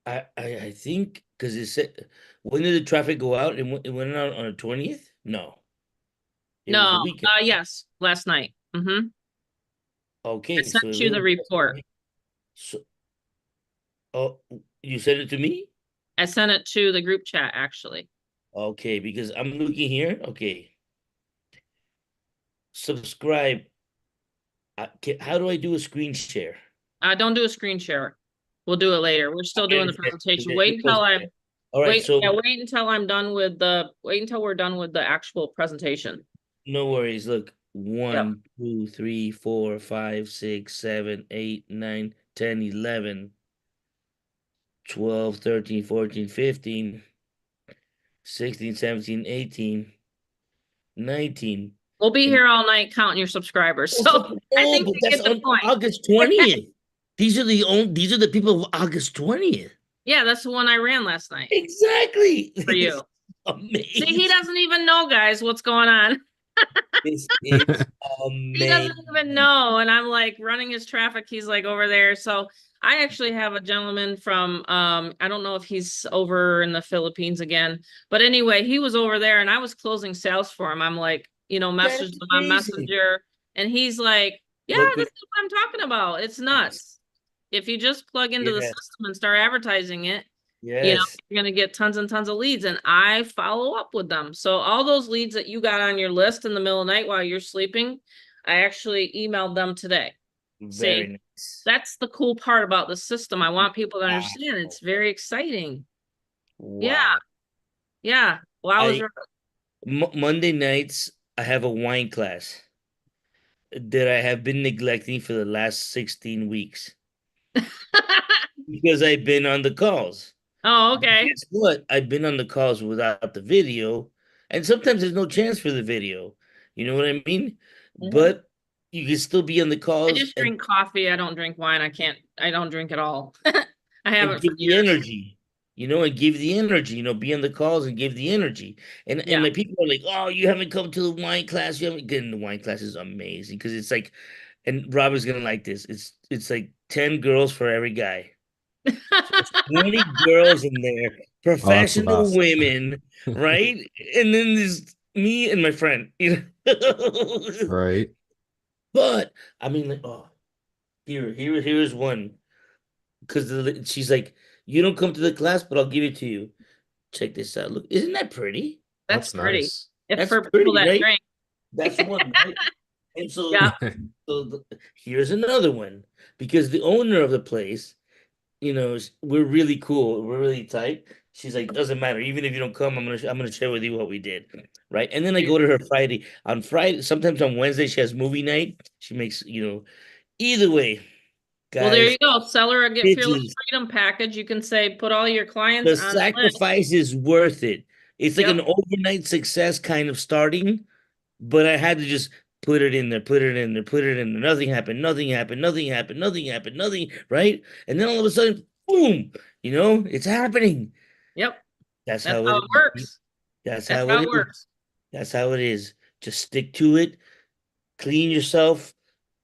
I think because it said, when did the traffic go out? It went out on the 20th? No, it was the No, weekend. yes, last night. I Okay, so sent it you the was report. so oh, you sent it to me? I sent it to the group chat, actually. Okay, because I'm looking here. Okay, subscribe. How do I do a screen share? Don't do a screen share. We'll do it later. We're still I doing the understand. presentation. Okay, Wait until I'm, all right, so wait until I'm done with wait until we're done with the actual presentation. no worries. Look, Yep. 1, 2, 3, 4, 5, 6, 7, 8, 9, 10, 11, 12, 13, 14, 15, 16, 17, 18, 19. We'll be And here all night counting your subscribers. oh, So I think but we that's get the on point. August 20th. These are the people of August 20th. Yeah, that's the one I ran last night Exactly. for you. See, he Amazing. doesn't even know, guys, what's going on. This is He doesn't even amazing. know. And I'm like running his traffic. He's like over there. So I actually have a gentleman from I don't know if he's over in the Philippines again. But anyway, he was over there and I was closing sales for him. I'm like, messaged That's him on amazing. Messenger. And he's like, yeah, Look this at is what I'm talking about. It's nuts. If you just plug into the yes, system and start advertising it, yes. you're going to get tons and tons of leads, and I follow up with them. So all those leads that you got on your list in the middle of the night while you're sleeping, I actually emailed them today. Very See, nice. that's the cool part about the system. I want people to Wow. understand it's very exciting. Yeah, Wow. yeah. Well, I was I Monday nights I have a wine class that I have been neglecting for the last 16 weeks because I've been on the calls. Oh, okay. Guess what? I've been on the calls without the video, and sometimes there's no chance for the video. You know what I mean? Mhm. But you can still be on the I calls just drink coffee. I don't drink wine. I don't drink at all. I and haven't for give the years. energy, and give the energy, be on the calls and give the energy. And Yeah. my people are like, oh, you haven't come to the wine class. You haven't getting the wine class is amazing because it's like, and Robert's gonna like this. It's like 10 girls for every guy. So there's 20 girls in there, Oh, that's the professional best. women, right? And then there's me and my friend. Right. But I mean, like, oh, here's one. Because she's like, you don't come to the class, but I'll give it to you. Check this out. Look, isn't that pretty? That's That's pretty. nice. If That's for people pretty, that right? drink. That's one, right? And Yeah. here's another one because the owner of the place, we're really cool, we're really tight. She's like, doesn't matter, even if you don't come, I'm gonna share with you what we did, right? And then I go to her Friday. On Friday, sometimes on Wednesday, she has movie night. She makes, either way, Well, there you guys, go. Seller or get it fearless is freedom package. You can say put all your clients the on the list. sacrifice is worth it. It's like an Yep, overnight success kind of starting, but I had to just put it in there, put it in there, put it in there. Nothing happened, nothing happened, nothing happened, nothing happened, nothing, right? And then all of a sudden, boom, it's happening. yep. That's That's how how it it is. works. That's That's how how it it is. works. That's how it is. Just stick to it, clean yourself,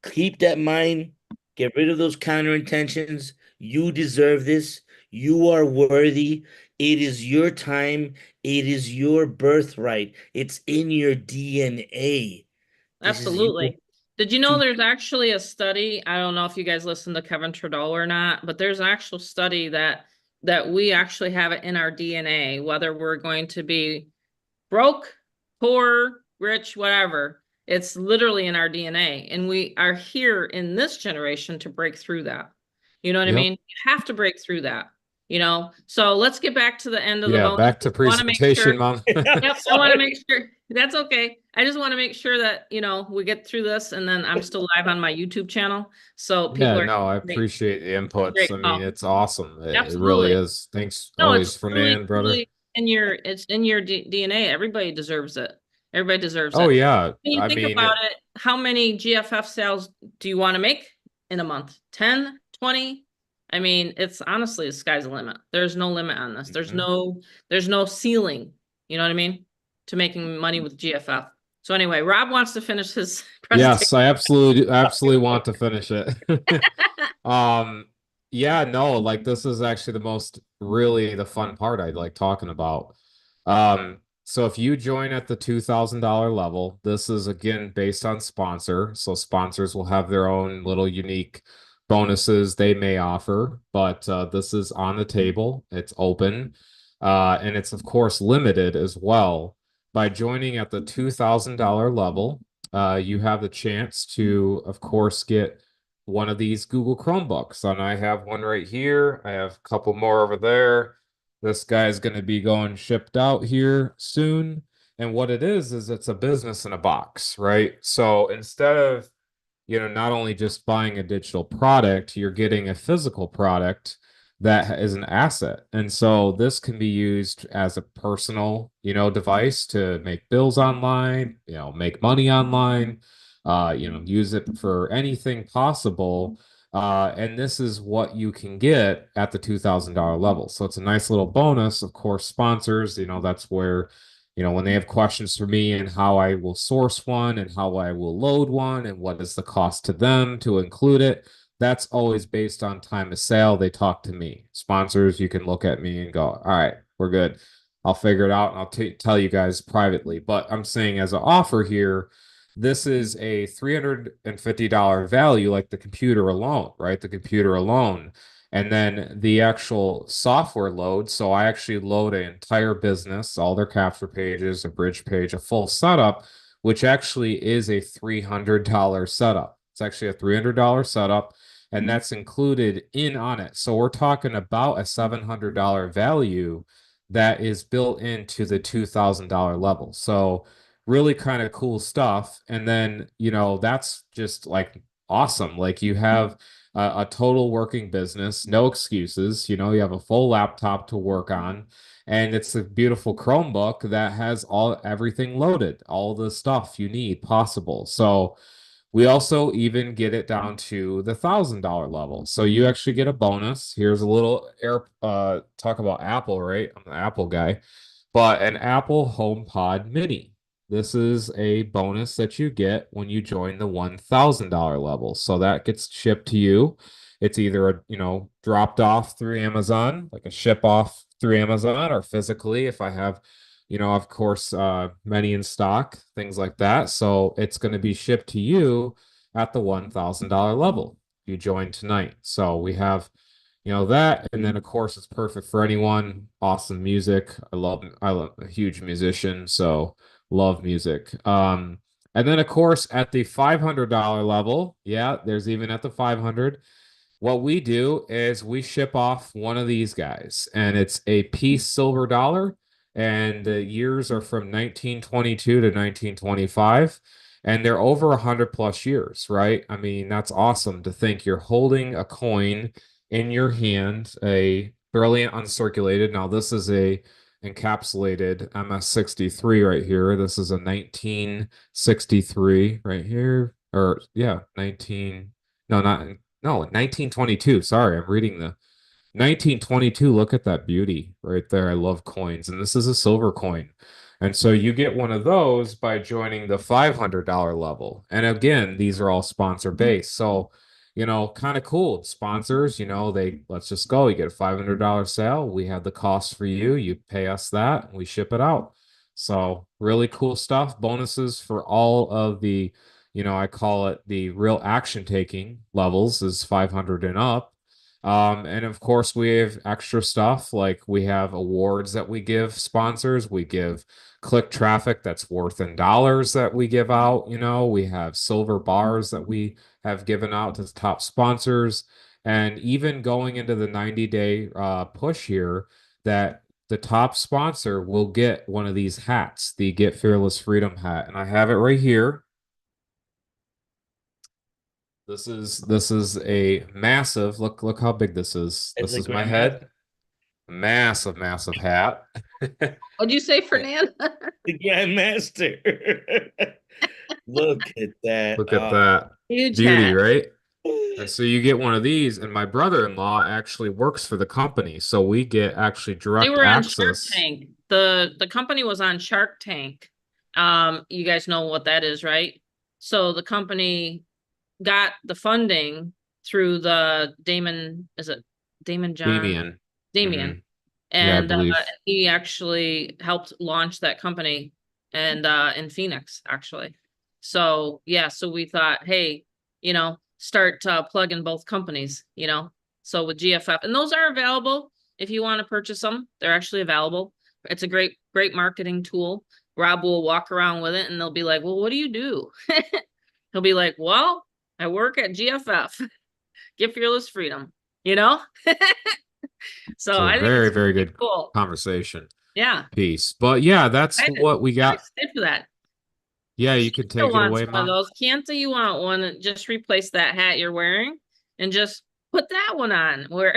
keep that mind, get rid of those counter intentions. You deserve this. You are worthy. It is your time. It is your birthright. It's in your DNA. This is your Absolutely. Did you know to there's actually a study? I don't know if you guys listen to Kevin Trudeau or not, but there's an actual study that we actually have it in our DNA, whether we're going to be broke, poor, rich, whatever. It's literally in our DNA. And we are here in this generation to break through that. You know what I Yep. mean? You have to break through that. So let's get back to the end of the Yeah, bonus. back to I want to make presentation, sure. Mom. Yep, I want to sorry. make sure that's okay. I just want to make sure that, we get through this and then I'm still live on my YouTube channel. So people Yeah, are no, I great, appreciate the great inputs. I mean, call. it's awesome. It really Absolutely. is. Thanks No, always, it's Fernand, brother. truly it's in your DNA. Everybody deserves it. Everybody deserves Oh it. yeah. When you I think mean, about it, how many GFF sales do you want to make in a month? 10, 20? I mean, it's honestly the sky's the limit. There's no limit on this. There's mhm. no ceiling. You know what I mean? To making money with GFF. So anyway, Rob wants to finish his Yes, presentation. I absolutely want to finish it. Yeah, no, like this is actually really the fun part I like talking about. So if you join at the $2,000 level, this is again based on sponsor. So sponsors will have their own little unique bonuses they may offer, but this is on the table. It's open, and it's of course limited as well. By joining at the $2,000 level, you have the chance to, of course, get one of these Google Chromebooks. And I have one right here. I have a couple more over there. This guy's going to be going shipped out here soon. And what it is it's a business in a box, right? So instead of, not only just buying a digital product, you're getting a physical product that is an asset. And so this can be used as a personal, device to make bills online, make money online, use it for anything possible. And this is what you can get at the $2,000 level. So it's a nice little bonus. Of course, sponsors, that's where when they have questions for me and how I will source one and how I will load one and what is the cost to them to include it, that's always based on time of sale. They talk to me. Sponsors, you can look at me and go, all right, we're good. I'll figure it out and I'll tell you guys privately. But I'm saying as an offer here, this is a $350 value, like the computer alone, right? The computer alone. And then the actual software load. So I actually load an entire business, all their capture pages, a bridge page, a full setup, which actually is a $300 setup. It's actually a $300 setup, and that's included in on it. So we're talking about a $700 value that is built into the $2,000 level. So really kind of cool stuff. And then, that's just like awesome. Like you have a total working business, no excuses. You have a full laptop to work on, and it's a beautiful Chromebook that has everything loaded, all the stuff you need possible. So we also even get it down to the $1,000 level. So you actually get a bonus. Here's a little talk about Apple, right? I'm the Apple guy, but an Apple HomePod Mini. This is a bonus that you get when you join the $1,000 level. So that gets shipped to you. It's either, dropped off through Amazon, like a ship off through Amazon, or physically if I have, of course, many in stock, things like that. So it's going to be shipped to you at the $1,000 level. You join tonight. So we have, that. And then of course it's perfect for anyone. Awesome music. I love a huge musician. So love music. And then of course at the $500 level, yeah, there's even at the 500. What we do is we ship off one of these guys, and it's a Peace Silver Dollar, and the years are from 1922 to 1925, and they're over 100 plus years, right? I mean, that's awesome to think you're holding a coin in your hand, a brilliant uncirculated. Now, this is a encapsulated MS-63 right here. This is a 1963 right here, or yeah, 19, no, not, no, 1922. Sorry, I'm reading the 1922. Look at that beauty right there. I love coins, and this is a silver coin. And so you get one of those by joining the $500 level. And again, these are all sponsor based. So, kind of cool. Sponsors, let's just go. You get a $500 sale. We have the cost for you. You pay us that, and we ship it out. So, really cool stuff. Bonuses for all of the, I call it the real action taking levels is 500 and up. And of course, we have extra stuff like we have awards that we give sponsors. We give click traffic that's worth in dollars that we give out. We have silver bars that we have given out to the top sponsors. And even going into the 90-day push here, that the top sponsor will get one of these hats, the Get Fearless Freedom hat. And I have it right here. This is a massive, look how big this is. It's This a is my grandmaster. head. Massive, massive hat. What'd you say, Fernand? The Grandmaster. Look at that. Look at that Huge beauty, hat. right? And so you get one of these, and my brother-in-law actually works for the company, so we get actually They direct were on Shark access. Tank. The company was on Shark Tank You guys know what that is, right? So the company got the funding through the Damon, is it Damon John? Damien. Damien. Hmm. Yeah, I And believe. he actually helped launch that company and in Phoenix, actually. So yeah, so we thought, hey, start plugging both companies, So with GFF, and those are available if you want to purchase them. They're actually available. It's a great marketing tool. Rob will walk around with it and they'll be like, well, what do you do? He'll be like, well, I work at GFF. Get Fearless Freedom, you know? So So I think very, it's very pretty good cool. conversation Yeah. piece. But yeah, that's I'm what we got. excited for that. Yeah, you could Still take it wants away, one of Mom. those. Can't you want one and just replace that hat you're wearing and just put that one on where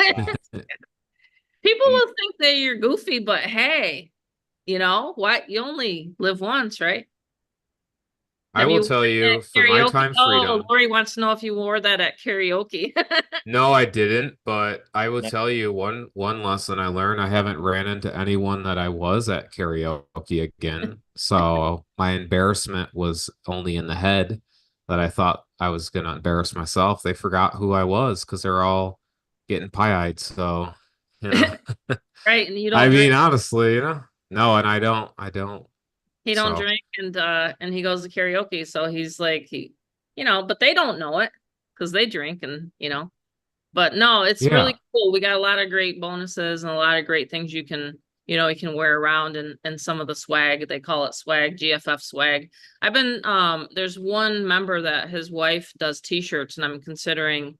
people will think that you're goofy, but hey, what? You only live once, right? I Have will you worn tell that you at for my karaoke? time Oh, freedom. Lori wants to know if you wore that at karaoke. No, I didn't, but I will No. tell you one lesson I learned. I haven't ran into anyone that I was at karaoke again. So my embarrassment was only in the head that I thought I was gonna embarrass myself. They forgot who I was because they're all getting pie-eyed. So, you know. Right, and you I don't drink. mean, honestly, no, and I don't. He don't So drink and he goes to karaoke, so he's like but they don't know it because they drink and but no, it's yeah. really cool. We got a lot of great bonuses and a lot of great things you can wear around and some of the swag. They call it swag, GFF swag. I've been there's one member that his wife does t-shirts and I'm considering,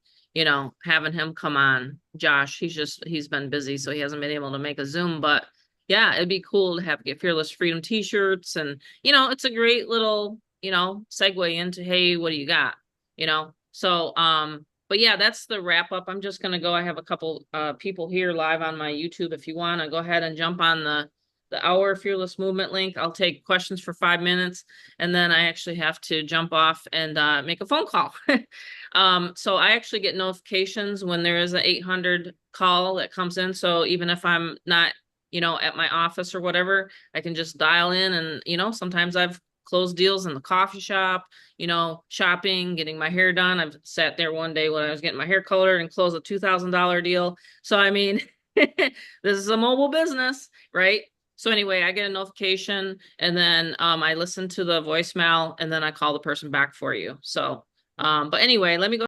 having him come on. Josh, he's been busy, so he hasn't been able to make a Zoom, but yeah, it'd be cool to get Fearless Freedom t-shirts and it's a great little, segue into hey, what do you got? So but yeah, that's the wrap up. I'm just gonna go. I have a couple people here live on my YouTube. If you want to go ahead and jump on the Our Fearless Movement link, I'll take questions for 5 minutes, and then I actually have to jump off and make a phone call. So I actually get notifications when there is an 800 call that comes in. So even if I'm not, at my office or whatever, I can just dial in and sometimes I've closed deals in the coffee shop, shopping, getting my hair done. I've sat there one day when I was getting my hair colored and closed a $2,000 deal. So, I mean, this is a mobile business, right? So anyway, I get a notification and then I listen to the voicemail and then I call the person back for you. So, but anyway, let me go